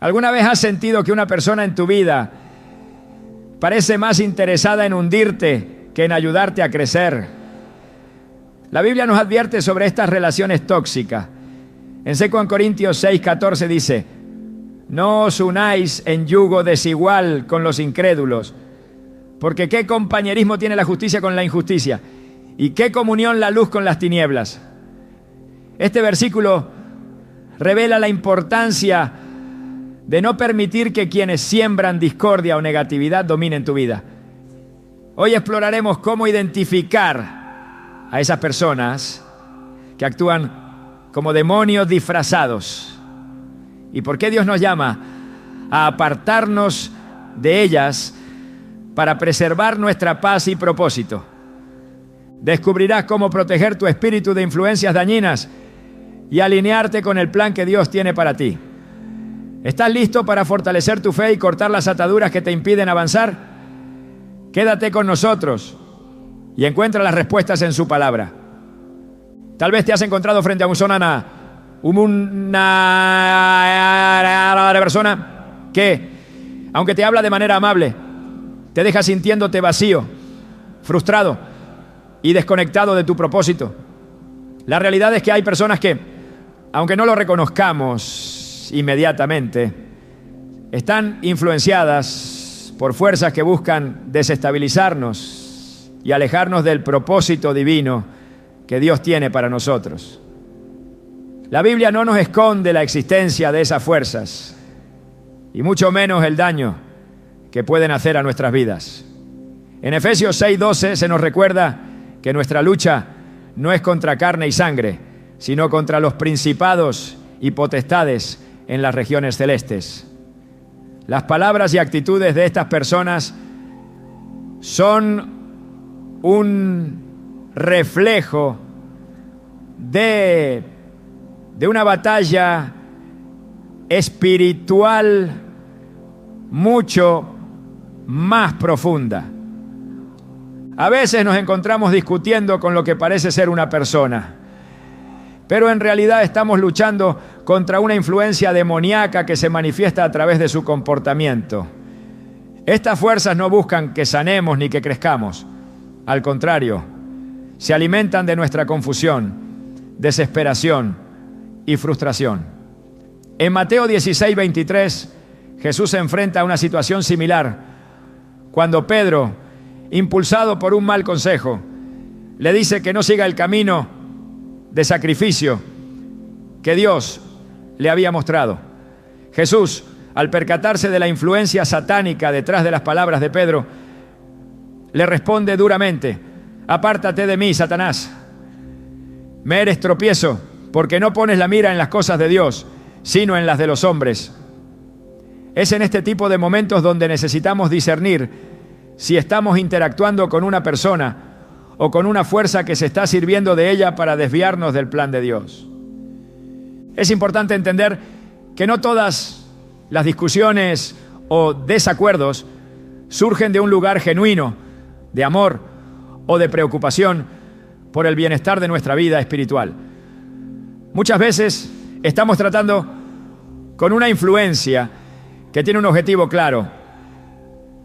¿Alguna vez has sentido que una persona en tu vida parece más interesada en hundirte que en ayudarte a crecer? La Biblia nos advierte sobre estas relaciones tóxicas. En 2 Corintios 6:14 dice: no os unáis en yugo desigual con los incrédulos, porque ¿qué compañerismo tiene la justicia con la injusticia? ¿Y qué comunión la luz con las tinieblas? Este versículo revela la importancia de no permitir que quienes siembran discordia o negatividad dominen tu vida. Hoy exploraremos cómo identificar a esas personas que actúan como demonios disfrazados y por qué Dios nos llama a apartarnos de ellas para preservar nuestra paz y propósito. Descubrirás cómo proteger tu espíritu de influencias dañinas y alinearte con el plan que Dios tiene para ti. ¿Estás listo para fortalecer tu fe y cortar las ataduras que te impiden avanzar? Quédate con nosotros y encuentra las respuestas en su palabra. Tal vez te has encontrado frente a una persona que, aunque te habla de manera amable, te deja sintiéndote vacío, frustrado y desconectado de tu propósito. La realidad es que hay personas que, aunque no lo reconozcamos inmediatamente, están influenciadas por fuerzas que buscan desestabilizarnos y alejarnos del propósito divino que Dios tiene para nosotros. La Biblia no nos esconde la existencia de esas fuerzas y mucho menos el daño que pueden hacer a nuestras vidas. En Efesios 6:12 se nos recuerda que nuestra lucha no es contra carne y sangre, sino contra los principados y potestades en las regiones celestes. Las palabras y actitudes de estas personas son un reflejo de una batalla espiritual mucho más profunda. A veces nos encontramos discutiendo con lo que parece ser una persona, pero en realidad estamos luchando contra una influencia demoníaca que se manifiesta a través de su comportamiento. Estas fuerzas no buscan que sanemos ni que crezcamos. Al contrario, se alimentan de nuestra confusión, desesperación y frustración. En Mateo 16:23, Jesús se enfrenta a una situación similar cuando Pedro, impulsado por un mal consejo, le dice que no siga el camino de sacrificio que Dios le había mostrado. Jesús, al percatarse de la influencia satánica detrás de las palabras de Pedro, le responde duramente: apártate de mí, Satanás. Me eres tropiezo, porque no pones la mira en las cosas de Dios, sino en las de los hombres. Es en este tipo de momentos donde necesitamos discernir si estamos interactuando con una persona o con una fuerza que se está sirviendo de ella para desviarnos del plan de Dios. Es importante entender que no todas las discusiones o desacuerdos surgen de un lugar genuino, de amor o de preocupación por el bienestar de nuestra vida espiritual. Muchas veces estamos tratando con una influencia que tiene un objetivo claro: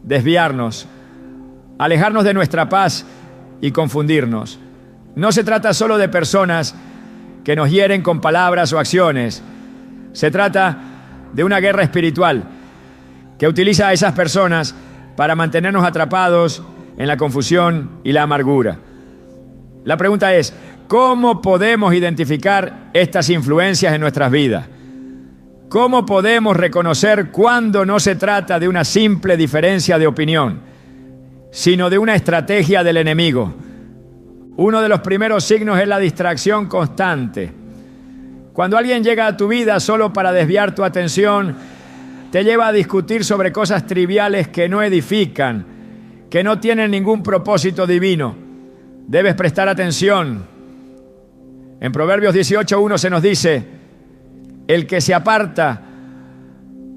desviarnos, alejarnos de nuestra paz y confundirnos. No se trata solo de personas que nos hieren con palabras o acciones. Se trata de una guerra espiritual que utiliza a esas personas para mantenernos atrapados en la confusión y la amargura. La pregunta es: ¿cómo podemos identificar estas influencias en nuestras vidas? ¿Cómo podemos reconocer cuándo no se trata de una simple diferencia de opinión, sino de una estrategia del enemigo? Uno de los primeros signos es la distracción constante. Cuando alguien llega a tu vida solo para desviar tu atención, te lleva a discutir sobre cosas triviales que no edifican, que no tienen ningún propósito divino. Debes prestar atención. En Proverbios 18:1 se nos dice: el que se aparta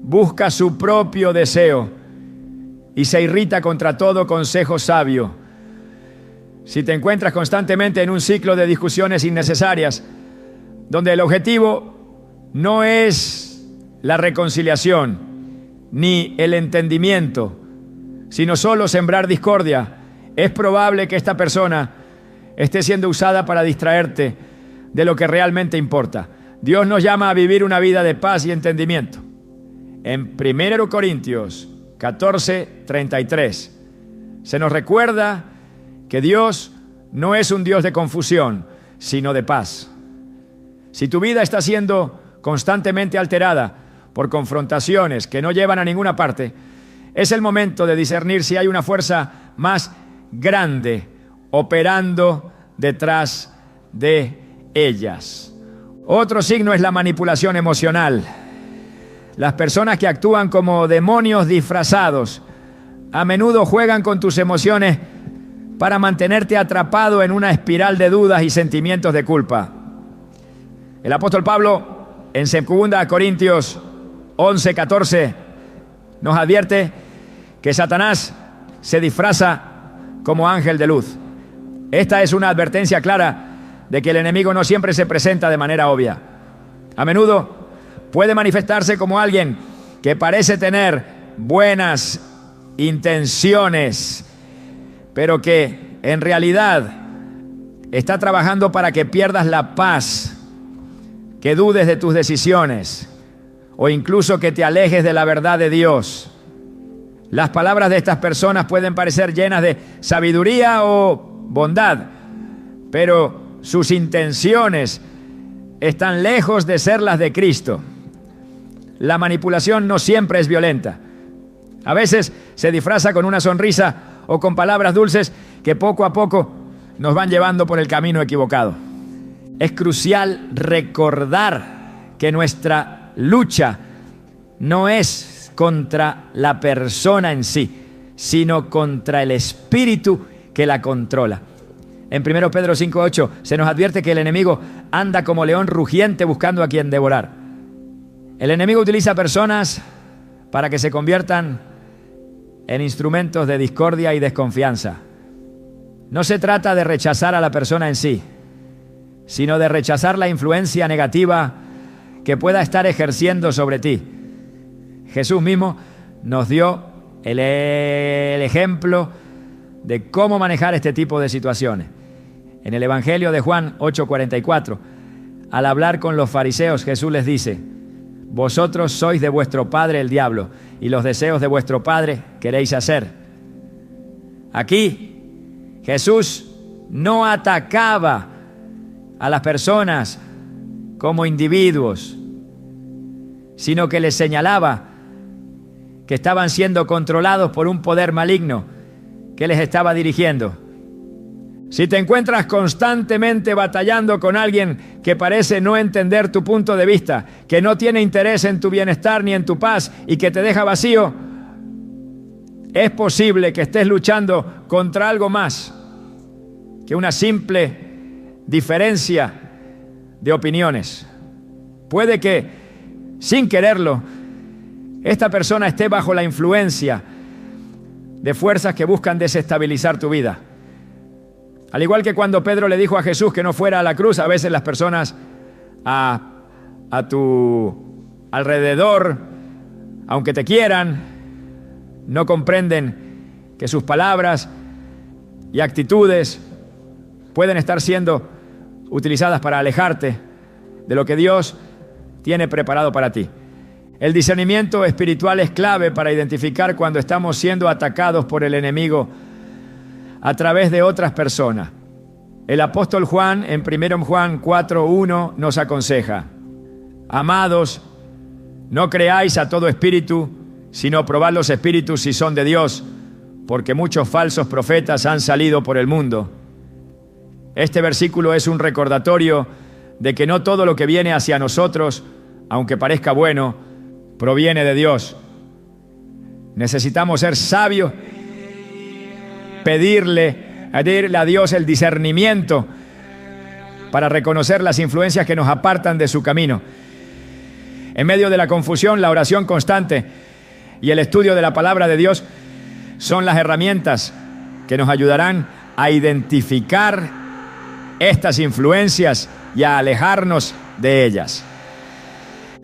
busca su propio deseo y se irrita contra todo consejo sabio. Si te encuentras constantemente en un ciclo de discusiones innecesarias, donde el objetivo no es la reconciliación, ni el entendimiento, sino solo sembrar discordia, es probable que esta persona esté siendo usada para distraerte de lo que realmente importa. Dios nos llama a vivir una vida de paz y entendimiento. En 1 Corintios 14:33 se nos recuerda que Dios no es un Dios de confusión, sino de paz. Si tu vida está siendo constantemente alterada por confrontaciones que no llevan a ninguna parte, es el momento de discernir si hay una fuerza más grande operando detrás de ellas. Otro signo es la manipulación emocional. Las personas que actúan como demonios disfrazados a menudo juegan con tus emociones para mantenerte atrapado en una espiral de dudas y sentimientos de culpa. El apóstol Pablo, en 2 Corintios 11:14, nos advierte que Satanás se disfraza como ángel de luz. Esta es una advertencia clara de que el enemigo no siempre se presenta de manera obvia. A menudo puede manifestarse como alguien que parece tener buenas intenciones, pero que en realidad está trabajando para que pierdas la paz, que dudes de tus decisiones o incluso que te alejes de la verdad de Dios. Las palabras de estas personas pueden parecer llenas de sabiduría o bondad, pero sus intenciones están lejos de ser las de Cristo. La manipulación no siempre es violenta. A veces se disfraza con una sonrisa o con palabras dulces que poco a poco nos van llevando por el camino equivocado. Es crucial recordar que nuestra lucha no es contra la persona en sí, sino contra el espíritu que la controla. En 1 Pedro 5:8 se nos advierte que el enemigo anda como león rugiente buscando a quien devorar. El enemigo utiliza personas para que se conviertan en instrumentos de discordia y desconfianza. No se trata de rechazar a la persona en sí, sino de rechazar la influencia negativa que pueda estar ejerciendo sobre ti. Jesús mismo nos dio el ejemplo de cómo manejar este tipo de situaciones. En el Evangelio de Juan 8:44, al hablar con los fariseos, Jesús les dice: vosotros sois de vuestro padre el diablo, y los deseos de vuestro padre queréis hacer. Aquí Jesús no atacaba a las personas como individuos, sino que les señalaba que estaban siendo controlados por un poder maligno que les estaba dirigiendo. Si te encuentras constantemente batallando con alguien que parece no entender tu punto de vista, que no tiene interés en tu bienestar ni en tu paz y que te deja vacío, es posible que estés luchando contra algo más que una simple diferencia de opiniones. Puede que, sin quererlo, esta persona esté bajo la influencia de fuerzas que buscan desestabilizar tu vida. Al igual que cuando Pedro le dijo a Jesús que no fuera a la cruz, a veces las personas a tu alrededor, aunque te quieran, no comprenden que sus palabras y actitudes pueden estar siendo utilizadas para alejarte de lo que Dios tiene preparado para ti. El discernimiento espiritual es clave para identificar cuando estamos siendo atacados por el enemigo a través de otras personas. El apóstol Juan, en 1 Juan 4:1, nos aconseja: amados, no creáis a todo espíritu, sino probad los espíritus si son de Dios, porque muchos falsos profetas han salido por el mundo. Este versículo es un recordatorio de que no todo lo que viene hacia nosotros, aunque parezca bueno, proviene de Dios. Necesitamos ser sabios, pedirle a Dios el discernimiento para reconocer las influencias que nos apartan de su camino. En medio de la confusión, la oración constante y el estudio de la palabra de Dios son las herramientas que nos ayudarán a identificar estas influencias y a alejarnos de ellas.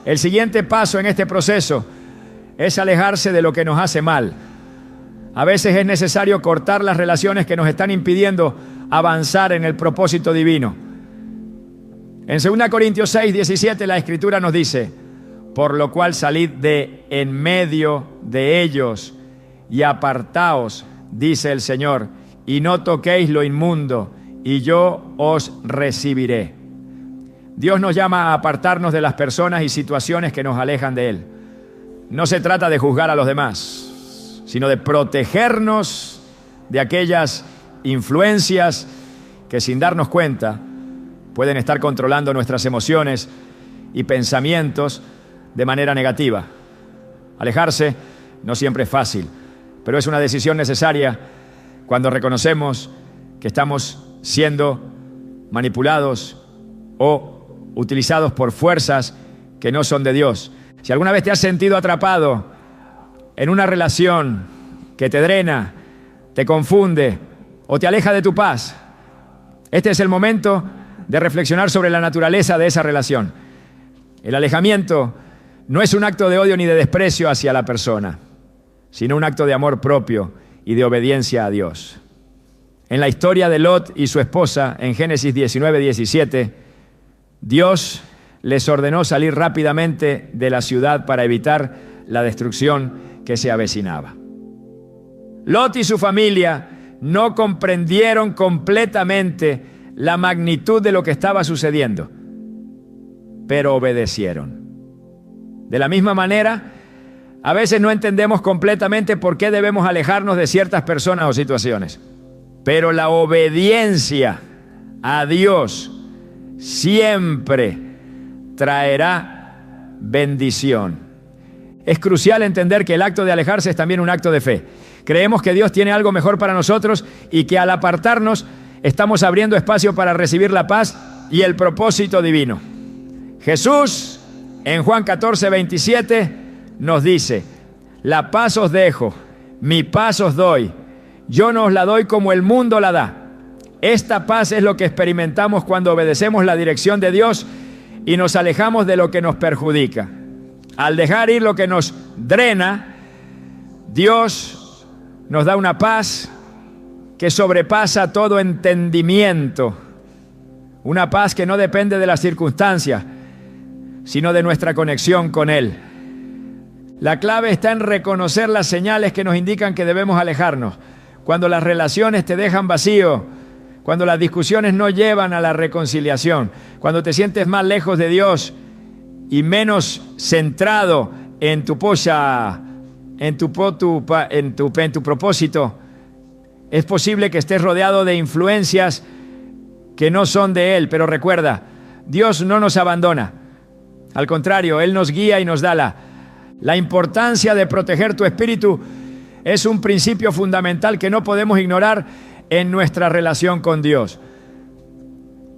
El siguiente paso en este proceso es alejarse de lo que nos hace mal. A veces es necesario cortar las relaciones que nos están impidiendo avanzar en el propósito divino. En 2 Corintios 6, 17 la Escritura nos dice: por lo cual salid de en medio de ellos y apartaos, dice el Señor, y no toquéis lo inmundo, y yo os recibiré. Dios nos llama a apartarnos de las personas y situaciones que nos alejan de Él. No se trata de juzgar a los demás, sino de protegernos de aquellas influencias que, sin darnos cuenta, pueden estar controlando nuestras emociones y pensamientos de manera negativa. Alejarse no siempre es fácil, pero es una decisión necesaria cuando reconocemos que estamos siendo manipulados o utilizados por fuerzas que no son de Dios. Si alguna vez te has sentido atrapado en una relación que te drena, te confunde o te aleja de tu paz, este es el momento de reflexionar sobre la naturaleza de esa relación. El alejamiento no es un acto de odio ni de desprecio hacia la persona, sino un acto de amor propio y de obediencia a Dios. En la historia de Lot y su esposa, en Génesis 19, 17, Dios les ordenó salir rápidamente de la ciudad para evitar la destrucción que se avecinaba. Lot y su familia no comprendieron completamente la magnitud de lo que estaba sucediendo, pero obedecieron. De la misma manera, a veces no entendemos completamente por qué debemos alejarnos de ciertas personas o situaciones, pero la obediencia a Dios siempre traerá bendición. Es crucial entender que el acto de alejarse es también un acto de fe. Creemos que Dios tiene algo mejor para nosotros y que al apartarnos estamos abriendo espacio para recibir la paz y el propósito divino. Jesús, en Juan 14, 27, nos dice: la paz os dejo, mi paz os doy. Yo no os la doy como el mundo la da. Esta paz es lo que experimentamos cuando obedecemos la dirección de Dios y nos alejamos de lo que nos perjudica. Al dejar ir lo que nos drena, Dios nos da una paz que sobrepasa todo entendimiento. Una paz que no depende de las circunstancias, sino de nuestra conexión con Él. La clave está en reconocer las señales que nos indican que debemos alejarnos. Cuando las relaciones te dejan vacío, cuando las discusiones no llevan a la reconciliación, cuando te sientes más lejos de Dios y menos centrado en tu propósito, es posible que estés rodeado de influencias que no son de Él. Pero recuerda, Dios no nos abandona. Al contrario, Él nos guía y nos da la importancia de proteger tu espíritu. Es un principio fundamental que no podemos ignorar en nuestra relación con Dios.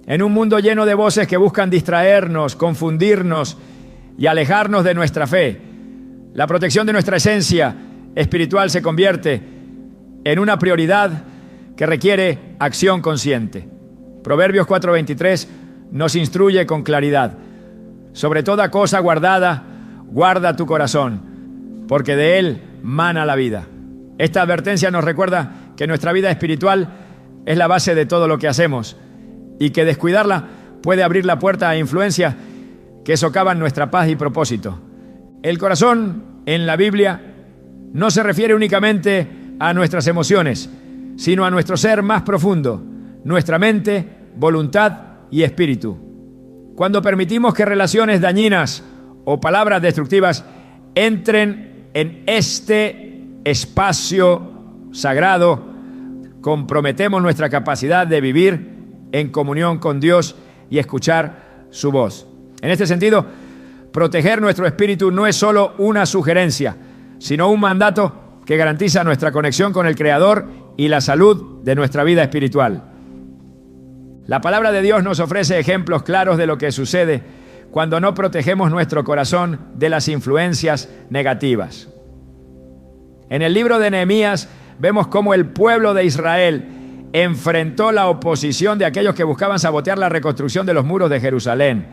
En un mundo lleno de voces que buscan distraernos, confundirnos y alejarnos de nuestra fe, la protección de nuestra esencia espiritual se convierte en una prioridad que requiere acción consciente. Proverbios 4:23 nos instruye con claridad: sobre toda cosa guardada, guarda tu corazón, porque de él mana la vida. Esta advertencia nos recuerda que nuestra vida espiritual es la base de todo lo que hacemos y que descuidarla puede abrir la puerta a influencias que socavan nuestra paz y propósito. El corazón en la Biblia no se refiere únicamente a nuestras emociones, sino a nuestro ser más profundo, nuestra mente, voluntad y espíritu. Cuando permitimos que relaciones dañinas o palabras destructivas entren en este espacio sagrado, comprometemos nuestra capacidad de vivir en comunión con Dios y escuchar su voz. En este sentido, proteger nuestro espíritu no es solo una sugerencia, sino un mandato que garantiza nuestra conexión con el Creador y la salud de nuestra vida espiritual. La palabra de Dios nos ofrece ejemplos claros de lo que sucede cuando no protegemos nuestro corazón de las influencias negativas. En el libro de Nehemías vemos cómo el pueblo de Israel enfrentó la oposición de aquellos que buscaban sabotear la reconstrucción de los muros de Jerusalén.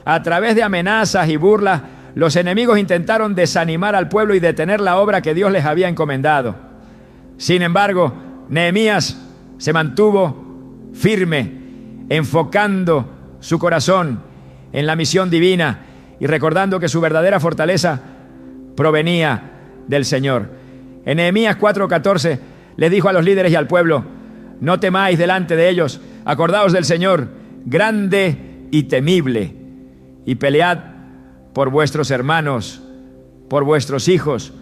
A través de amenazas y burlas, los enemigos intentaron desanimar al pueblo y detener la obra que Dios les había encomendado. Sin embargo, Nehemías se mantuvo firme, enfocando su corazón en la misión divina y recordando que su verdadera fortaleza provenía del Señor. En Nehemías 4:14 les dijo a los líderes y al pueblo: no temáis delante de ellos, acordaos del Señor, grande y temible, y pelead por vuestros hermanos, por vuestros hijos,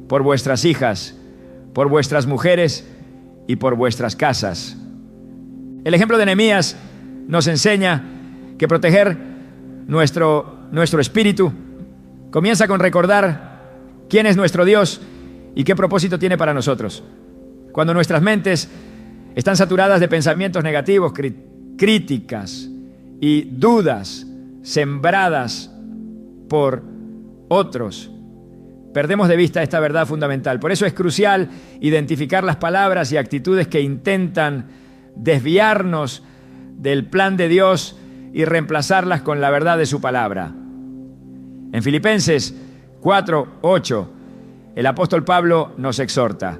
por vuestras hijas, por vuestras mujeres y por vuestras casas. El ejemplo de Nehemías nos enseña que proteger nuestro espíritu comienza con recordar quién es nuestro Dios y qué propósito tiene para nosotros. Cuando nuestras mentes están saturadas de pensamientos negativos, críticas y dudas sembradas por otros, perdemos de vista esta verdad fundamental. Por eso es crucial identificar las palabras y actitudes que intentan desviarnos del plan de Dios y reemplazarlas con la verdad de su palabra. En Filipenses 4:8, el apóstol Pablo nos exhorta: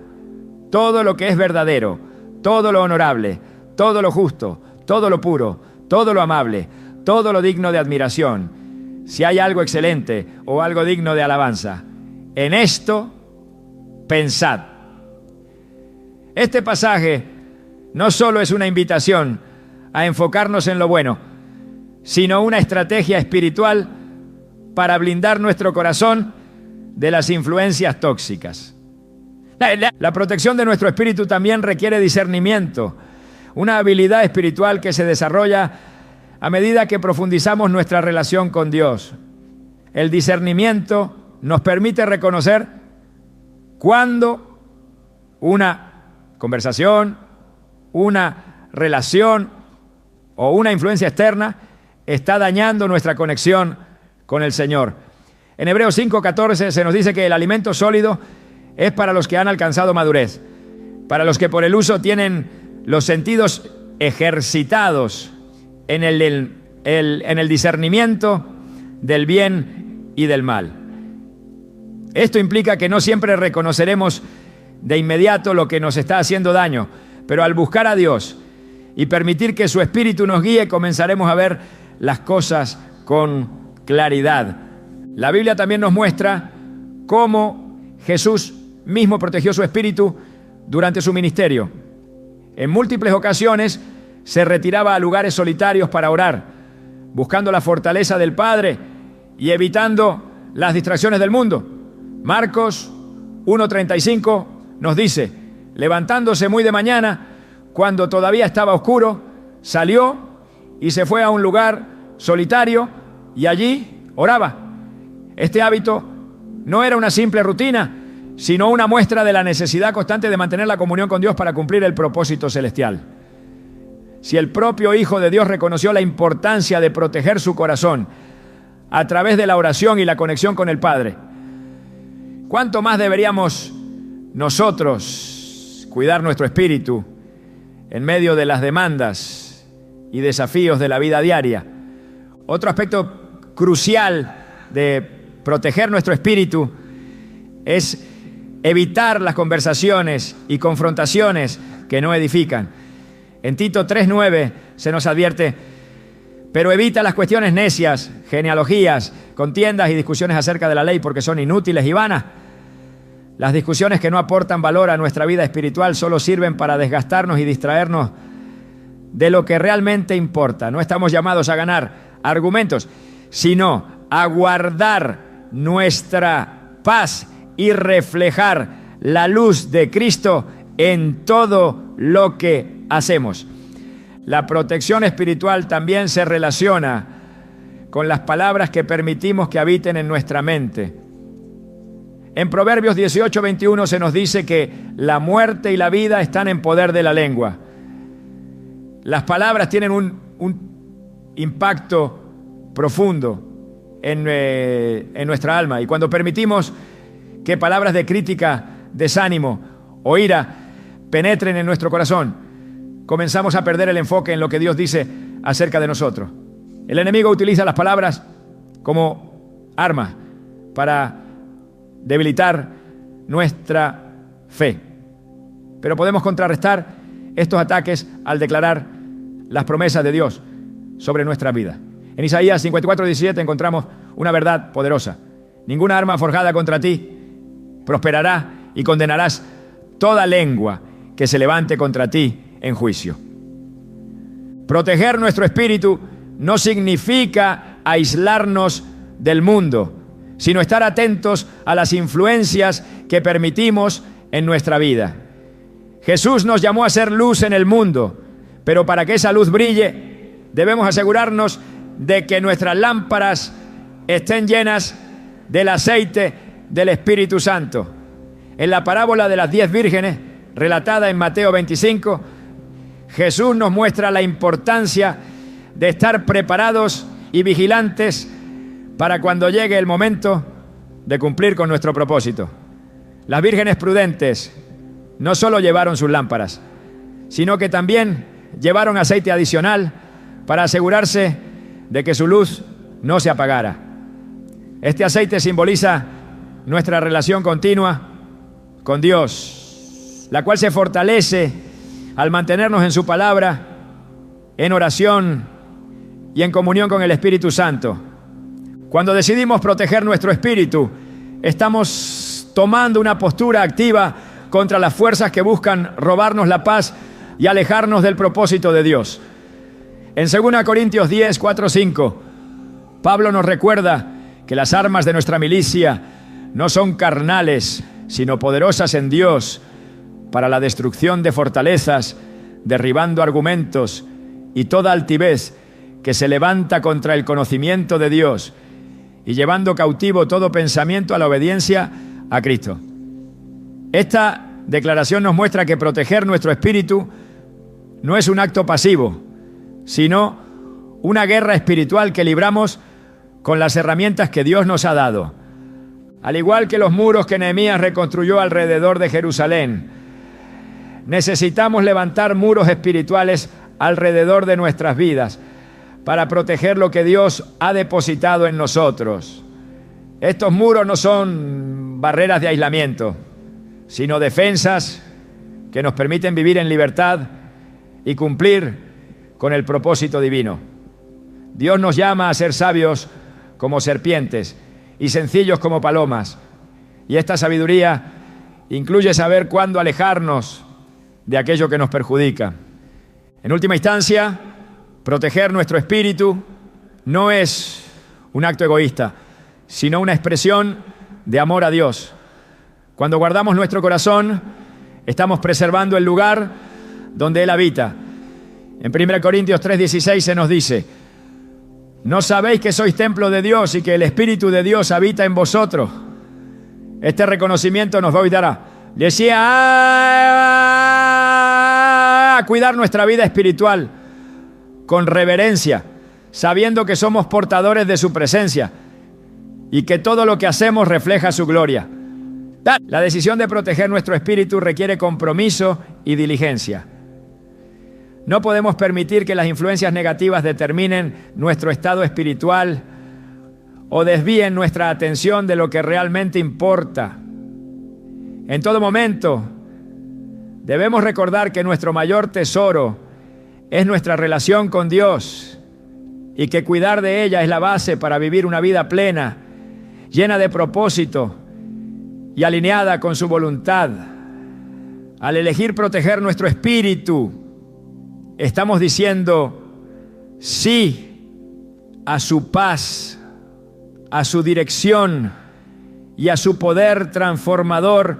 todo lo que es verdadero, todo lo honorable, todo lo justo, todo lo puro, todo lo amable, todo lo digno de admiración, si hay algo excelente o algo digno de alabanza, en esto pensad. Este pasaje no solo es una invitación a enfocarnos en lo bueno, sino una estrategia espiritual para blindar nuestro corazón de las influencias tóxicas. La protección de nuestro espíritu también requiere discernimiento, una habilidad espiritual que se desarrolla a medida que profundizamos nuestra relación con Dios. El discernimiento nos permite reconocer cuando una conversación, una relación o una influencia externa está dañando nuestra conexión con el Señor. En Hebreos 5:14 se nos dice que el alimento sólido es para los que han alcanzado madurez, para los que por el uso tienen los sentidos ejercitados en el discernimiento del bien y del mal. Esto implica que no siempre reconoceremos de inmediato lo que nos está haciendo daño, pero al buscar a Dios y permitir que su Espíritu nos guíe, comenzaremos a ver las cosas con claridad. La Biblia también nos muestra cómo Jesús mismo protegió su espíritu durante su ministerio. En múltiples ocasiones se retiraba a lugares solitarios para orar, buscando la fortaleza del Padre y evitando las distracciones del mundo. Marcos 1:35 nos dice: levantándose muy de mañana, cuando todavía estaba oscuro, salió y se fue a un lugar solitario y allí oraba. Este hábito no era una simple rutina, sino una muestra de la necesidad constante de mantener la comunión con Dios para cumplir el propósito celestial. Si el propio Hijo de Dios reconoció la importancia de proteger su corazón a través de la oración y la conexión con el Padre, ¿cuánto más deberíamos nosotros cuidar nuestro espíritu en medio de las demandas y desafíos de la vida diaria? Otro aspecto crucial de proteger nuestro espíritu es evitar las conversaciones y confrontaciones que no edifican. En Tito 3:9 se nos advierte: pero evita las cuestiones necias, genealogías, contiendas y discusiones acerca de la ley, porque son inútiles y vanas. Las discusiones que no aportan valor a nuestra vida espiritual solo sirven para desgastarnos y distraernos de lo que realmente importa. No estamos llamados a ganar argumentos, sino a guardar nuestra paz y reflejar la luz de Cristo en todo lo que hacemos. La protección espiritual también se relaciona con las palabras que permitimos que habiten en nuestra mente. En Proverbios 18:21 se nos dice que la muerte y la vida están en poder de la lengua. Las palabras tienen un impacto profundo en nuestra alma, y cuando permitimos que palabras de crítica, desánimo o ira penetren en nuestro corazón, comenzamos a perder el enfoque en lo que Dios dice acerca de nosotros. El enemigo utiliza las palabras como arma para debilitar nuestra fe. Pero podemos contrarrestar estos ataques al declarar las promesas de Dios sobre nuestra vida. En Isaías 54:17 encontramos una verdad poderosa. Ninguna arma forjada contra ti prosperará y condenarás toda lengua que se levante contra ti en juicio. Proteger nuestro espíritu no significa aislarnos del mundo, sino estar atentos a las influencias que permitimos en nuestra vida. Jesús nos llamó a ser luz en el mundo, pero para que esa luz brille, debemos asegurarnos de que nuestras lámparas estén llenas del aceite del Espíritu Santo. En la parábola de las 10 vírgenes, relatada en Mateo 25, Jesús nos muestra la importancia de estar preparados y vigilantes para cuando llegue el momento de cumplir con nuestro propósito. Las vírgenes prudentes no solo llevaron sus lámparas, sino que también llevaron aceite adicional para asegurarse de que su luz no se apagara. Este aceite simboliza nuestra relación continua con Dios, la cual se fortalece al mantenernos en su palabra, en oración y en comunión con el Espíritu Santo. Cuando decidimos proteger nuestro espíritu, estamos tomando una postura activa contra las fuerzas que buscan robarnos la paz y alejarnos del propósito de Dios. En 2 Corintios 10, 4, 5, Pablo nos recuerda que las armas de nuestra milicia no son carnales, sino poderosas en Dios para la destrucción de fortalezas, derribando argumentos y toda altivez que se levanta contra el conocimiento de Dios y llevando cautivo todo pensamiento a la obediencia a Cristo. Esta declaración nos muestra que proteger nuestro espíritu no es un acto pasivo, sino una guerra espiritual que libramos con las herramientas que Dios nos ha dado. Al igual que los muros que Nehemías reconstruyó alrededor de Jerusalén, necesitamos levantar muros espirituales alrededor de nuestras vidas para proteger lo que Dios ha depositado en nosotros. Estos muros no son barreras de aislamiento, sino defensas que nos permiten vivir en libertad y cumplir con el propósito divino. Dios nos llama a ser sabios como serpientes y sencillos como palomas. Y esta sabiduría incluye saber cuándo alejarnos de aquello que nos perjudica. En última instancia, proteger nuestro espíritu no es un acto egoísta, sino una expresión de amor a Dios. Cuando guardamos nuestro corazón, estamos preservando el lugar donde Él habita. En 1 Corintios 3:16 se nos dice: ¿no sabéis que sois templo de Dios y que el Espíritu de Dios habita en vosotros? Este reconocimiento nos va a ayudar a cuidar nuestra vida espiritual con reverencia, sabiendo que somos portadores de su presencia y que todo lo que hacemos refleja su gloria. La decisión de proteger nuestro espíritu requiere compromiso y diligencia. No podemos permitir que las influencias negativas determinen nuestro estado espiritual o desvíen nuestra atención de lo que realmente importa. En todo momento, debemos recordar que nuestro mayor tesoro es nuestra relación con Dios y que cuidar de ella es la base para vivir una vida plena, llena de propósito y alineada con su voluntad. Al elegir proteger nuestro espíritu, estamos diciendo sí a su paz, a su dirección y a su poder transformador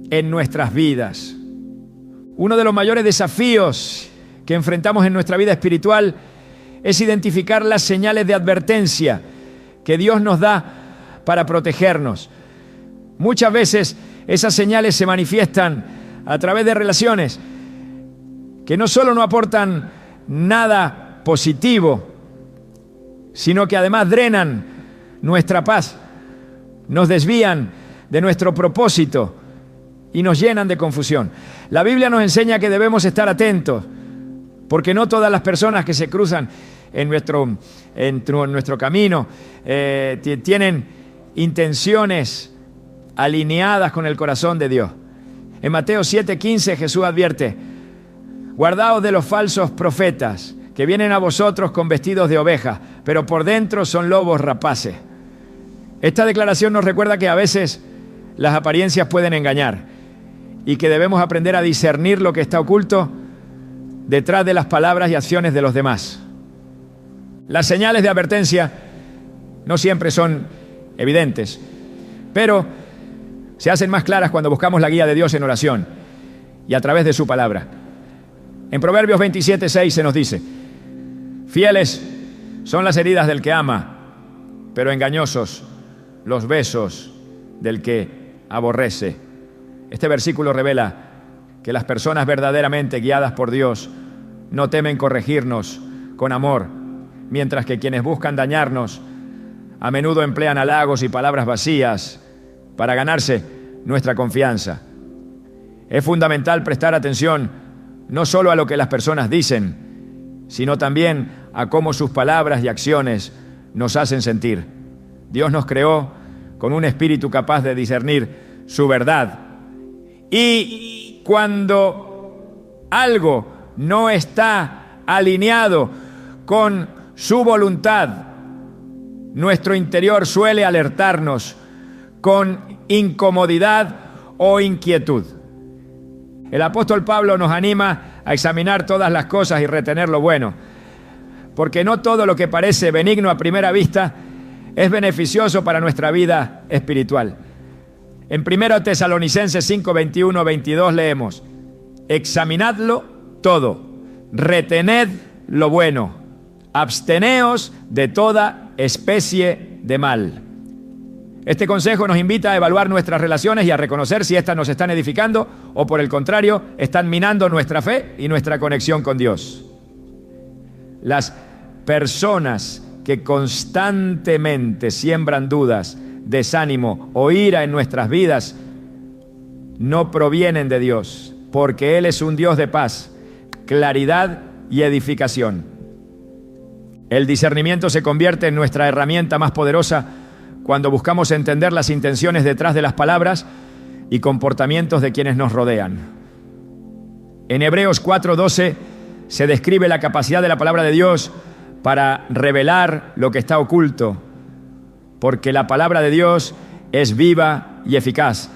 en nuestras vidas. Uno de los mayores desafíos que enfrentamos en nuestra vida espiritual es identificar las señales de advertencia que Dios nos da para protegernos. Muchas veces esas señales se manifiestan a través de relaciones que no solo no aportan nada positivo, sino que además drenan nuestra paz, nos desvían de nuestro propósito y nos llenan de confusión. La Biblia nos enseña que debemos estar atentos, porque no todas las personas que se cruzan en nuestro camino, tienen intenciones alineadas con el corazón de Dios. En Mateo 7:15 Jesús advierte: guardaos de los falsos profetas que vienen a vosotros con vestidos de oveja, pero por dentro son lobos rapaces. Esta declaración nos recuerda que a veces las apariencias pueden engañar y que debemos aprender a discernir lo que está oculto detrás de las palabras y acciones de los demás. Las señales de advertencia no siempre son evidentes, pero se hacen más claras cuando buscamos la guía de Dios en oración y a través de su palabra. En Proverbios 27:6 se nos dice: fieles son las heridas del que ama, pero engañosos los besos del que aborrece. Este versículo revela que las personas verdaderamente guiadas por Dios no temen corregirnos con amor, mientras que quienes buscan dañarnos a menudo emplean halagos y palabras vacías para ganarse nuestra confianza. Es fundamental prestar atención no solo a lo que las personas dicen, sino también a cómo sus palabras y acciones nos hacen sentir. Dios nos creó con un espíritu capaz de discernir su verdad. Y cuando algo no está alineado con su voluntad, nuestro interior suele alertarnos con incomodidad o inquietud. El apóstol Pablo nos anima a examinar todas las cosas y retener lo bueno, porque no todo lo que parece benigno a primera vista es beneficioso para nuestra vida espiritual. En 1 Tesalonicenses 5, 21, 22 leemos: examinadlo todo, retened lo bueno, absteneos de toda especie de mal. Este consejo nos invita a evaluar nuestras relaciones y a reconocer si éstas nos están edificando o, por el contrario, están minando nuestra fe y nuestra conexión con Dios. Las personas que constantemente siembran dudas, desánimo o ira en nuestras vidas no provienen de Dios, porque Él es un Dios de paz, claridad y edificación. El discernimiento se convierte en nuestra herramienta más poderosa cuando buscamos entender las intenciones detrás de las palabras y comportamientos de quienes nos rodean. En Hebreos 4:12 se describe la capacidad de la palabra de Dios para revelar lo que está oculto, porque la palabra de Dios es viva y eficaz,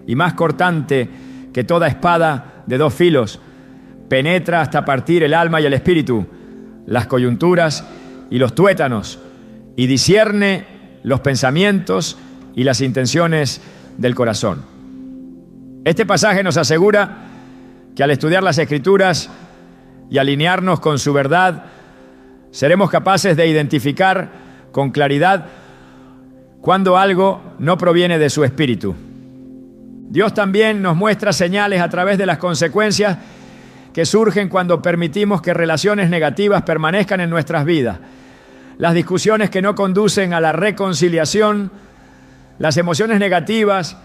y más cortante que toda espada de dos filos, penetra hasta partir el alma y el espíritu, las coyunturas y los tuétanos, y discierne los pensamientos y las intenciones del corazón. Este pasaje nos asegura que al estudiar las Escrituras y alinearnos con su verdad, seremos capaces de identificar con claridad cuando algo no proviene de su espíritu. Dios también nos muestra señales a través de las consecuencias que surgen cuando permitimos que relaciones negativas permanezcan en nuestras vidas. Las discusiones que no conducen a la reconciliación, las emociones negativas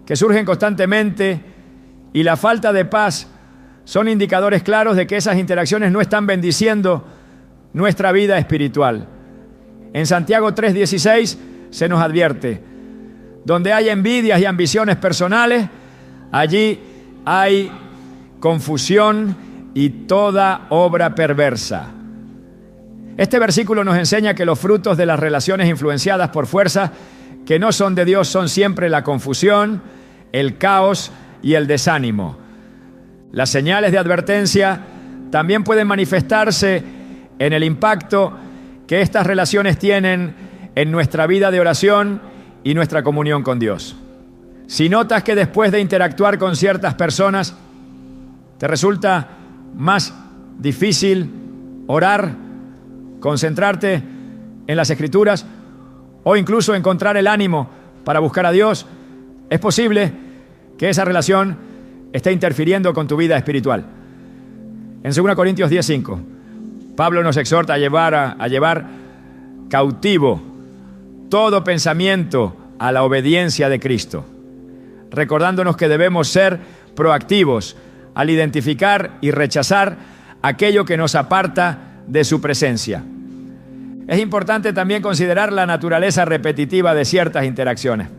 que surgen constantemente y la falta de paz son indicadores claros de que esas interacciones no están bendiciendo nuestra vida espiritual. En Santiago 3:16 se nos advierte: donde hay envidias y ambiciones personales, allí hay confusión y toda obra perversa. Este versículo nos enseña que los frutos de las relaciones influenciadas por fuerzas que no son de Dios son siempre la confusión, el caos y el desánimo. Las señales de advertencia también pueden manifestarse en el impacto que estas relaciones tienen en nuestra vida de oración y nuestra comunión con Dios. Si notas que después de interactuar con ciertas personas te resulta más difícil orar, concentrarte en las Escrituras o incluso encontrar el ánimo para buscar a Dios, es posible que esa relación esté interfiriendo con tu vida espiritual. En 2 Corintios 10:5, Pablo nos exhorta a llevar cautivo todo pensamiento a la obediencia de Cristo, recordándonos que debemos ser proactivos al identificar y rechazar aquello que nos aparta de su presencia. Es importante también considerar la naturaleza repetitiva de ciertas interacciones.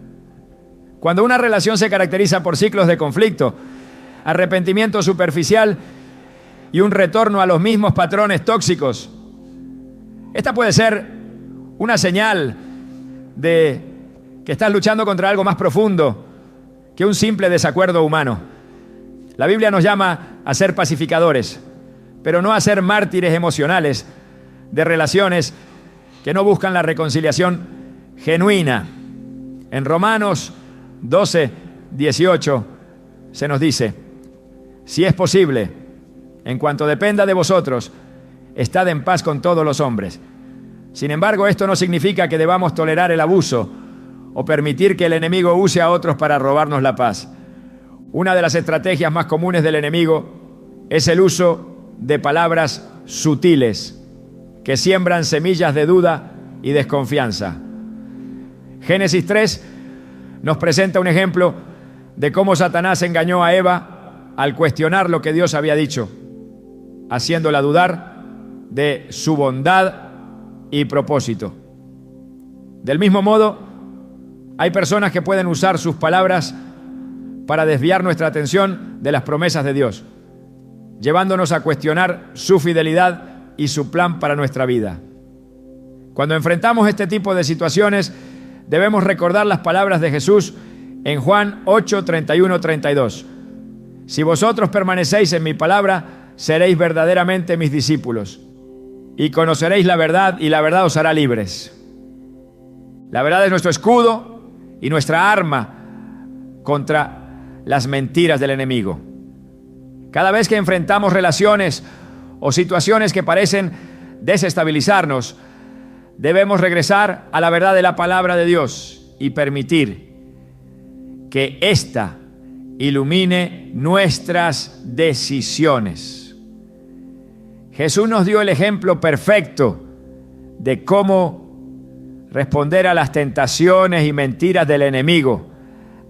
Cuando una relación se caracteriza por ciclos de conflicto, arrepentimiento superficial y un retorno a los mismos patrones tóxicos, esta puede ser una señal de que estás luchando contra algo más profundo que un simple desacuerdo humano. La Biblia nos llama a ser pacificadores, pero no a ser mártires emocionales de relaciones que no buscan la reconciliación genuina. En Romanos 12, 18 se nos dice: si es posible, en cuanto dependa de vosotros, estad en paz con todos los hombres. Sin embargo, esto no significa que debamos tolerar el abuso o permitir que el enemigo use a otros para robarnos la paz. Una de las estrategias más comunes del enemigo es el uso de palabras sutiles que siembran semillas de duda y desconfianza. Génesis 3 nos presenta un ejemplo de cómo Satanás engañó a Eva al cuestionar lo que Dios había dicho, haciéndola dudar de su bondad y propósito. Del mismo modo, hay personas que pueden usar sus palabras para desviar nuestra atención de las promesas de Dios, llevándonos a cuestionar su fidelidad y su plan para nuestra vida. Cuando enfrentamos este tipo de situaciones, debemos recordar las palabras de Jesús en Juan 8, 31, 32. Si vosotros permanecéis en mi palabra, seréis verdaderamente mis discípulos y conoceréis la verdad, y la verdad os hará libres. La verdad es nuestro escudo y nuestra arma contra las mentiras del enemigo. Cada vez que enfrentamos relaciones o situaciones que parecen desestabilizarnos, debemos regresar a la verdad de la palabra de Dios y permitir que ésta ilumine nuestras decisiones. Jesús nos dio el ejemplo perfecto de cómo responder a las tentaciones y mentiras del enemigo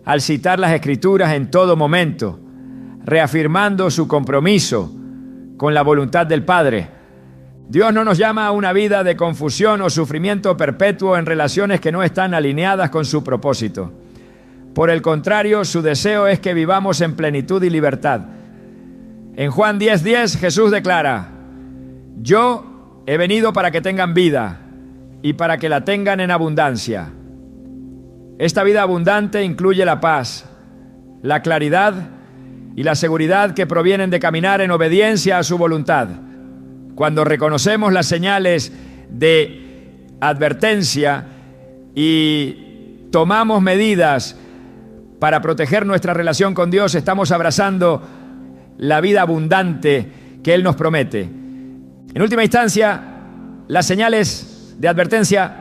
al citar las Escrituras en todo momento, reafirmando su compromiso con la voluntad del Padre. Dios no nos llama a una vida de confusión o sufrimiento perpetuo en relaciones que no están alineadas con su propósito. Por el contrario, su deseo es que vivamos en plenitud y libertad. En Juan 10:10 Jesús declara: yo he venido para que tengan vida y para que la tengan en abundancia. Esta vida abundante incluye la paz, la claridad y la seguridad que provienen de caminar en obediencia a su voluntad. Cuando reconocemos las señales de advertencia y tomamos medidas para proteger nuestra relación con Dios, estamos abrazando la vida abundante que Él nos promete. En última instancia, las señales de advertencia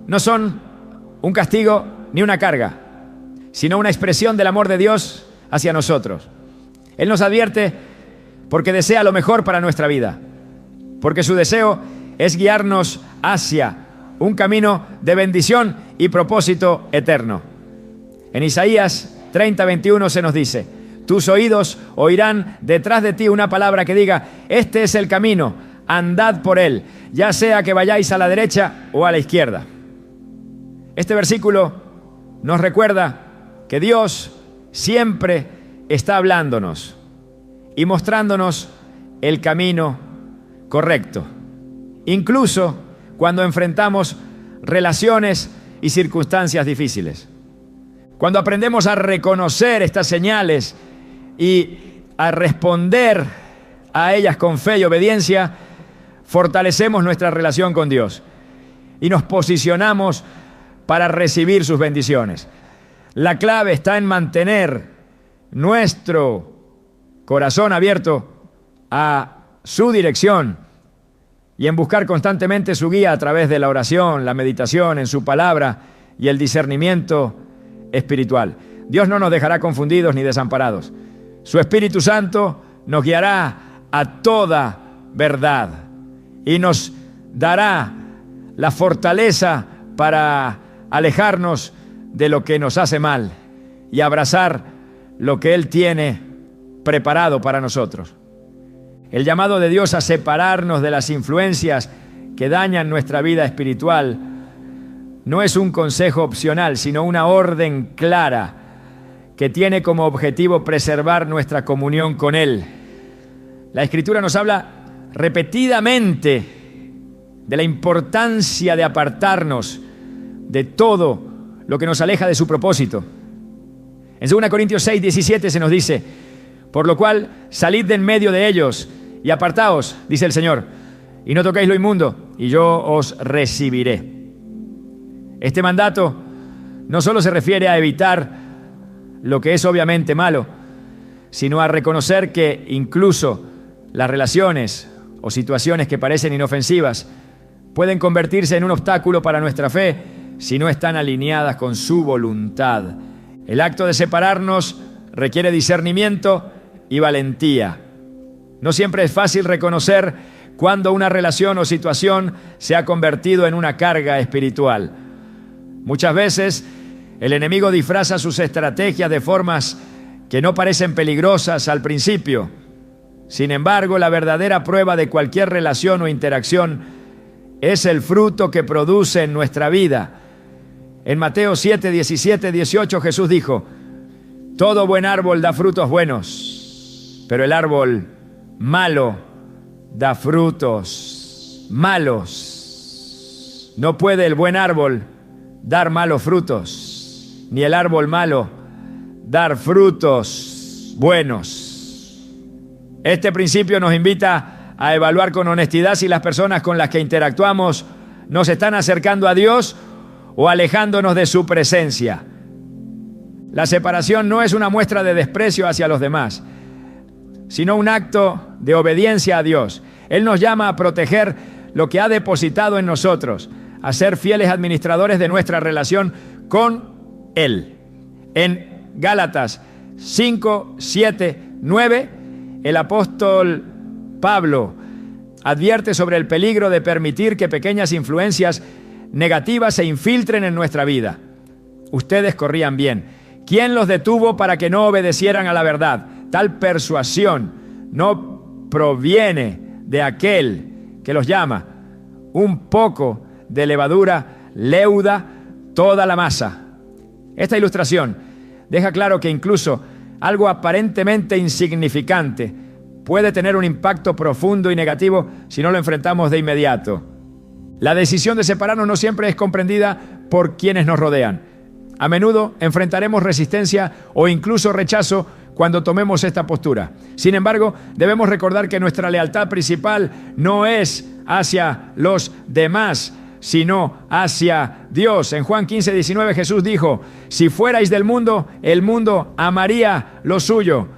no son un castigo ni una carga, sino una expresión del amor de Dios hacia nosotros. Él nos advierte porque desea lo mejor para nuestra vida, porque su deseo es guiarnos hacia un camino de bendición y propósito eterno. En Isaías 30:21 se nos dice: tus oídos oirán detrás de ti una palabra que diga: este es el camino, andad por él, ya sea que vayáis a la derecha o a la izquierda. Este versículo nos recuerda que Dios siempre está hablándonos y mostrándonos el camino correcto, incluso cuando enfrentamos relaciones y circunstancias difíciles. Cuando aprendemos a reconocer estas señales y a responder a ellas con fe y obediencia, fortalecemos nuestra relación con Dios y nos posicionamos para recibir sus bendiciones. La clave está en mantener nuestro corazón abierto a su dirección y en buscar constantemente su guía a través de la oración, la meditación en su palabra y el discernimiento espiritual. Dios no nos dejará confundidos ni desamparados. Su Espíritu Santo nos guiará a toda verdad y nos dará la fortaleza para alejarnos de lo que nos hace mal y abrazar lo que Él tiene preparado para nosotros. El llamado de Dios a separarnos de las influencias que dañan nuestra vida espiritual no es un consejo opcional, sino una orden clara que tiene como objetivo preservar nuestra comunión con Él. La Escritura nos habla repetidamente de la importancia de apartarnos de todo lo que nos aleja de su propósito. En 2 Corintios 6, 17 se nos dice: por lo cual salid de en medio de ellos y apartaos, dice el Señor, y no toquéis lo inmundo, y yo os recibiré. Este mandato no solo se refiere a evitar lo que es obviamente malo, sino a reconocer que incluso las relaciones o situaciones que parecen inofensivas pueden convertirse en un obstáculo para nuestra fe si no están alineadas con su voluntad. El acto de separarnos requiere discernimiento y valentía. No siempre es fácil reconocer cuando una relación o situación se ha convertido en una carga espiritual. Muchas veces el enemigo disfraza sus estrategias de formas que no parecen peligrosas al principio. Sin embargo, la verdadera prueba de cualquier relación o interacción es el fruto que produce en nuestra vida. En Mateo 7, 17, 18 Jesús dijo: todo buen árbol da frutos buenos, pero el árbol malo da frutos malos. No puede el buen árbol dar malos frutos, ni el árbol malo dar frutos buenos. Este principio nos invita a evaluar con honestidad si las personas con las que interactuamos nos están acercando a Dios o alejándonos de su presencia. La separación no es una muestra de desprecio hacia los demás, sino un acto de obediencia a Dios. Él nos llama a proteger lo que ha depositado en nosotros, a ser fieles administradores de nuestra relación con Él. En Gálatas 5, 7, 9, el apóstol Pablo advierte sobre el peligro de permitir que pequeñas influencias negativas se infiltren en nuestra vida. Ustedes corrían bien. ¿Quién los detuvo para que no obedecieran a la verdad? Tal persuasión no proviene de aquel que los llama. Un poco de levadura leuda toda la masa. Esta ilustración deja claro que incluso algo aparentemente insignificante puede tener un impacto profundo y negativo si no lo enfrentamos de inmediato. La decisión de separarnos no siempre es comprendida por quienes nos rodean. A menudo enfrentaremos resistencia o incluso rechazo cuando tomemos esta postura. Sin embargo, debemos recordar que nuestra lealtad principal no es hacia los demás, sino hacia Dios. En Juan 15, 19 Jesús dijo: si fuerais del mundo, el mundo amaría lo suyo.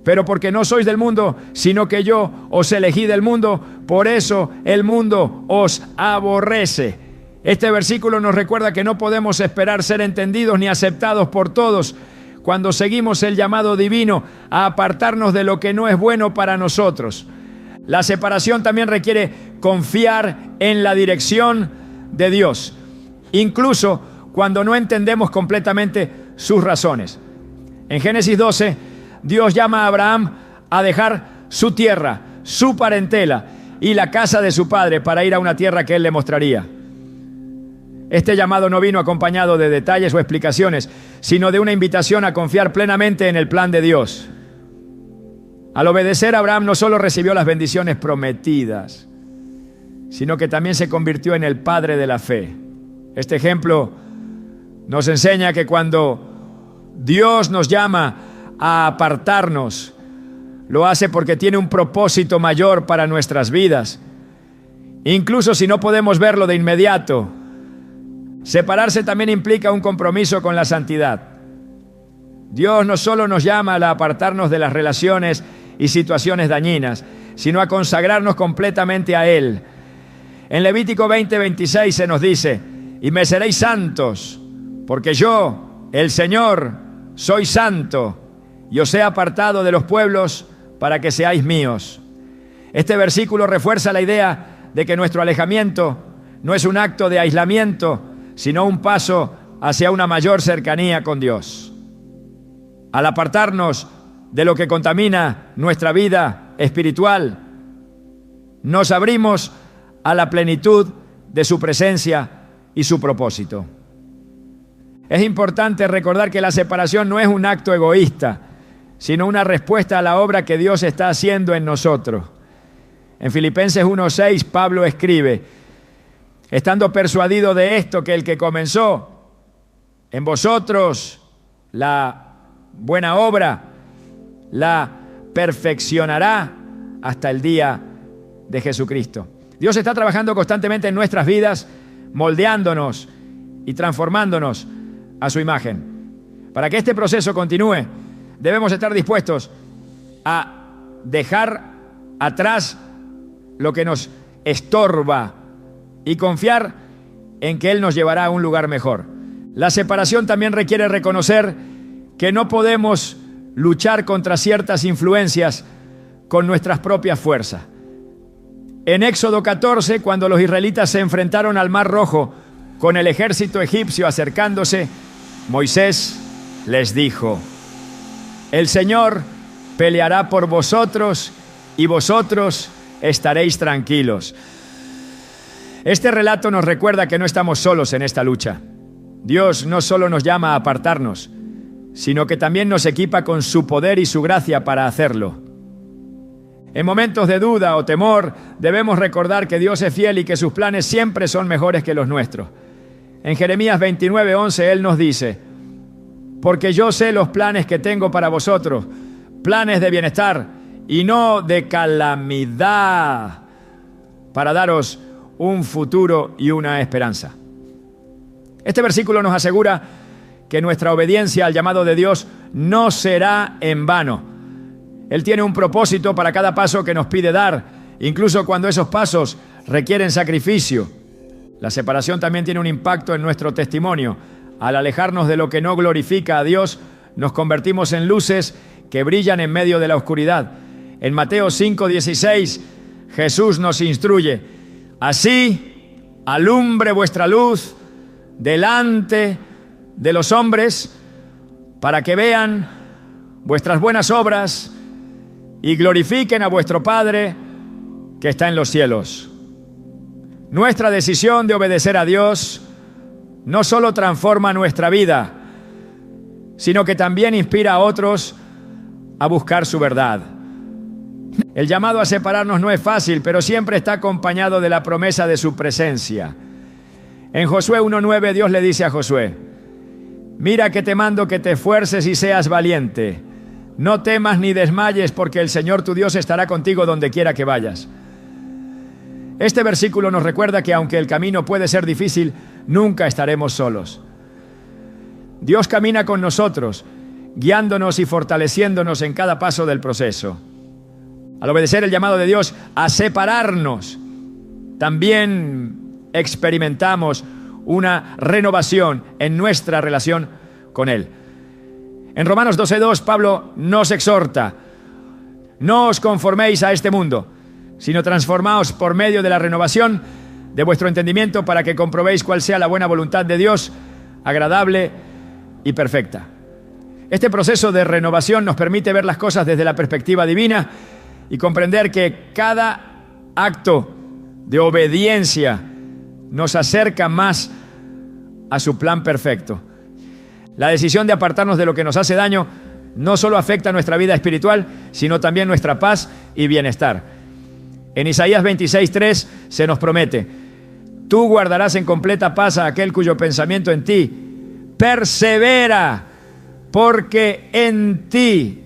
Pero porque no sois del mundo, sino que yo os elegí del mundo, por eso el mundo os aborrece. Este versículo nos recuerda que no podemos esperar ser entendidos ni aceptados por todos cuando seguimos el llamado divino a apartarnos de lo que no es bueno para nosotros. La separación también requiere confiar en la dirección de Dios, incluso cuando no entendemos completamente sus razones. En Génesis 12, Dios llama a Abraham a dejar su tierra, su parentela y la casa de su padre para ir a una tierra que él le mostraría. Este llamado no vino acompañado de detalles o explicaciones, sino de una invitación a confiar plenamente en el plan de Dios. Al obedecer, Abraham no solo recibió las bendiciones prometidas, sino que también se convirtió en el padre de la fe. Este ejemplo nos enseña que cuando Dios nos llama a apartarnos, lo hace porque tiene un propósito mayor para nuestras vidas. Incluso si no podemos verlo de inmediato, separarse también implica un compromiso con la santidad. Dios no solo nos llama a apartarnos de las relaciones y situaciones dañinas, sino a consagrarnos completamente a Él. En Levítico 20, 26 se nos dice: y me seréis santos, porque yo, el Señor, soy santo, y os he apartado de los pueblos para que seáis míos. Este versículo refuerza la idea de que nuestro alejamiento no es un acto de aislamiento, sino un paso hacia una mayor cercanía con Dios. Al apartarnos, de lo que contamina nuestra vida espiritual. Nos abrimos a la plenitud de su presencia y su propósito. Es importante recordar que la separación no es un acto egoísta, sino una respuesta a la obra que Dios está haciendo en nosotros. En Filipenses 1:6, Pablo escribe: estando persuadido de esto, que el que comenzó en vosotros la buena obra, la perfeccionará hasta el día de Jesucristo. Dios está trabajando constantemente en nuestras vidas, moldeándonos y transformándonos a su imagen. Para que este proceso continúe, debemos estar dispuestos a dejar atrás lo que nos estorba y confiar en que Él nos llevará a un lugar mejor. La separación también requiere reconocer que no podemos luchar contra ciertas influencias con nuestras propias fuerzas. En Éxodo 14, cuando los israelitas se enfrentaron al Mar Rojo con el ejército egipcio acercándose, Moisés les dijo: el Señor peleará por vosotros y vosotros estaréis tranquilos. Este relato nos recuerda que no estamos solos en esta lucha. Dios no solo nos llama a apartarnos, sino que también nos equipa con su poder y su gracia para hacerlo. En momentos de duda o temor, debemos recordar que Dios es fiel y que sus planes siempre son mejores que los nuestros. En Jeremías 29:11, Él nos dice: porque yo sé los planes que tengo para vosotros, planes de bienestar y no de calamidad, para daros un futuro y una esperanza. Este versículo nos asegura que nuestra obediencia al llamado de Dios no será en vano. Él tiene un propósito para cada paso que nos pide dar, incluso cuando esos pasos requieren sacrificio. La separación también tiene un impacto en nuestro testimonio. Al alejarnos de lo que no glorifica a Dios, nos convertimos en luces que brillan en medio de la oscuridad. En Mateo 5:16, Jesús nos instruye: así alumbre vuestra luz delante de los hombres, para que vean vuestras buenas obras y glorifiquen a vuestro Padre que está en los cielos. Nuestra decisión de obedecer a Dios no solo transforma nuestra vida, sino que también inspira a otros a buscar su verdad. El llamado a separarnos no es fácil, pero siempre está acompañado de la promesa de su presencia. En Josué 1:9, Dios le dice a Josué: mira que te mando que te esfuerces y seas valiente. No temas ni desmayes, porque el Señor tu Dios estará contigo donde quiera que vayas. Este versículo nos recuerda que aunque el camino puede ser difícil, nunca estaremos solos. Dios camina con nosotros, guiándonos y fortaleciéndonos en cada paso del proceso. Al obedecer el llamado de Dios a separarnos, también experimentamos una renovación en nuestra relación con Él. En Romanos 12:2, Pablo nos exhorta: no os conforméis a este mundo, sino transformaos por medio de la renovación de vuestro entendimiento, para que comprobéis cuál sea la buena voluntad de Dios, agradable y perfecta. Este proceso de renovación nos permite ver las cosas desde la perspectiva divina y comprender que cada acto de obediencia nos acerca más a su plan perfecto. La decisión de apartarnos de lo que nos hace daño no solo afecta nuestra vida espiritual, sino también nuestra paz y bienestar. En Isaías 26:3 se nos promete: tú guardarás en completa paz a aquel cuyo pensamiento en ti persevera, porque en ti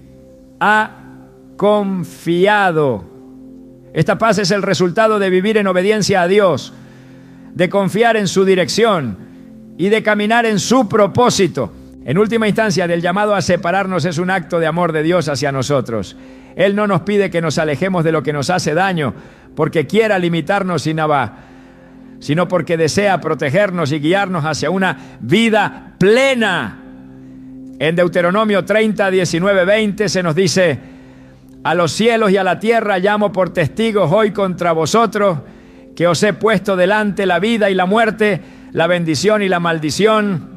ha confiado. Esta paz es el resultado de vivir en obediencia a Dios, de confiar en su dirección y de caminar en su propósito. En última instancia, del llamado a separarnos es un acto de amor de Dios hacia nosotros. Él no nos pide que nos alejemos de lo que nos hace daño porque quiera limitarnos sin nada, sino porque desea protegernos y guiarnos hacia una vida plena. En Deuteronomio 30, 19, 20 se nos dice: a los cielos y a la tierra llamo por testigos hoy contra vosotros, que os he puesto delante la vida y la muerte, la bendición y la maldición.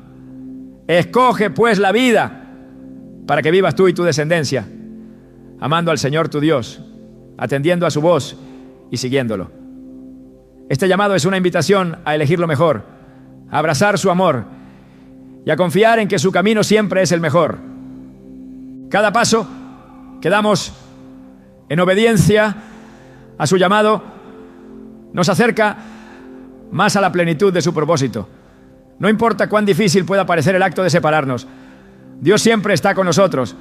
Escoge pues la vida, para que vivas tú y tu descendencia, amando al Señor tu Dios, atendiendo a su voz y siguiéndolo. Este llamado es una invitación a elegir lo mejor, a abrazar su amor y a confiar en que su camino siempre es el mejor. Cada paso que damos en obediencia a su llamado nos acerca más a la plenitud de su propósito. No importa cuán difícil pueda parecer el acto de separarnos, Dios siempre está con nosotros,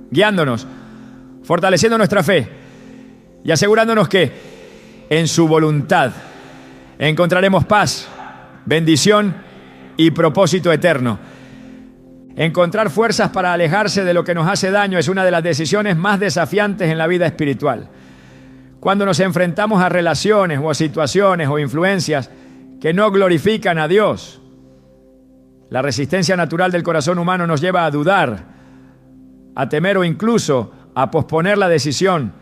guiándonos, fortaleciendo nuestra fe y asegurándonos que en su voluntad encontraremos paz, bendición y propósito eterno. Encontrar fuerzas para alejarse de lo que nos hace daño es una de las decisiones más desafiantes en la vida espiritual. Cuando nos enfrentamos a relaciones o a situaciones o influencias que no glorifican a Dios, la resistencia natural del corazón humano nos lleva a dudar, a temer o incluso a posponer la decisión.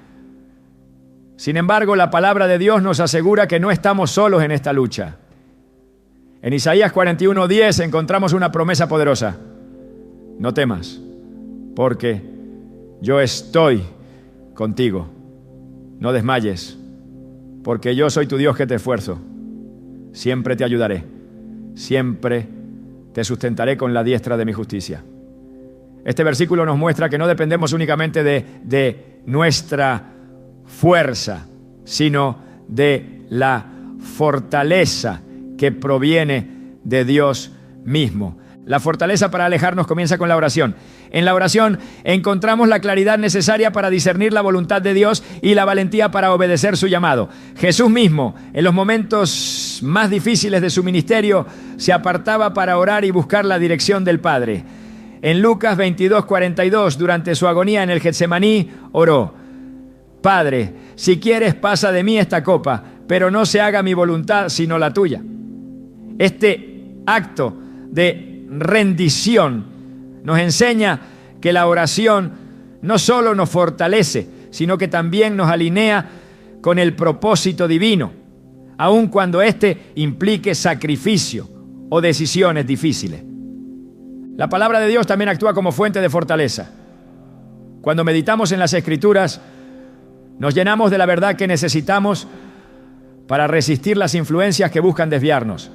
Sin embargo, la palabra de Dios nos asegura que no estamos solos en esta lucha. En Isaías 41:10 encontramos una promesa poderosa. No temas, porque yo estoy contigo. No desmayes, porque yo soy tu Dios que te esfuerzo. Siempre te ayudaré, siempre te sustentaré con la diestra de mi justicia. Este versículo nos muestra que no dependemos únicamente de nuestra fuerza, sino de la fortaleza que proviene de Dios mismo. La fortaleza para alejarnos comienza con la oración. En la oración encontramos la claridad necesaria para discernir la voluntad de Dios y la valentía para obedecer su llamado. Jesús mismo, en los momentos más difíciles de su ministerio, se apartaba para orar y buscar la dirección del Padre. En Lucas 22:42, durante su agonía en el Getsemaní, oró: Padre, si quieres, pasa de mí esta copa, pero no se haga mi voluntad sino la tuya. Este acto de rendición nos enseña que la oración no solo nos fortalece, sino que también nos alinea con el propósito divino, aun cuando éste implique sacrificio o decisiones difíciles. La palabra de Dios también actúa como fuente de fortaleza. Cuando meditamos en las Escrituras, nos llenamos de la verdad que necesitamos para resistir las influencias que buscan desviarnos.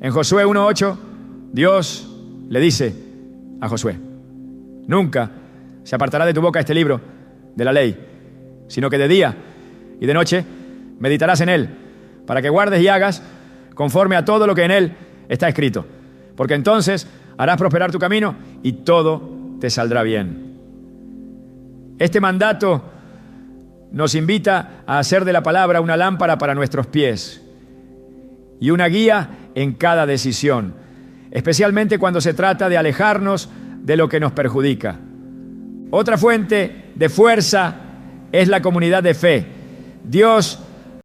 En Josué 1:8, Dios le dice a Josué: nunca se apartará de tu boca este libro de la ley, sino que de día y de noche meditarás en él, para que guardes y hagas conforme a todo lo que en él está escrito, porque entonces harás prosperar tu camino y todo te saldrá bien. Este mandato nos invita a hacer de la palabra una lámpara para nuestros pies y una guía en cada decisión, especialmente cuando se trata de alejarnos de lo que nos perjudica. Otra fuente de fuerza es la comunidad de fe. Dios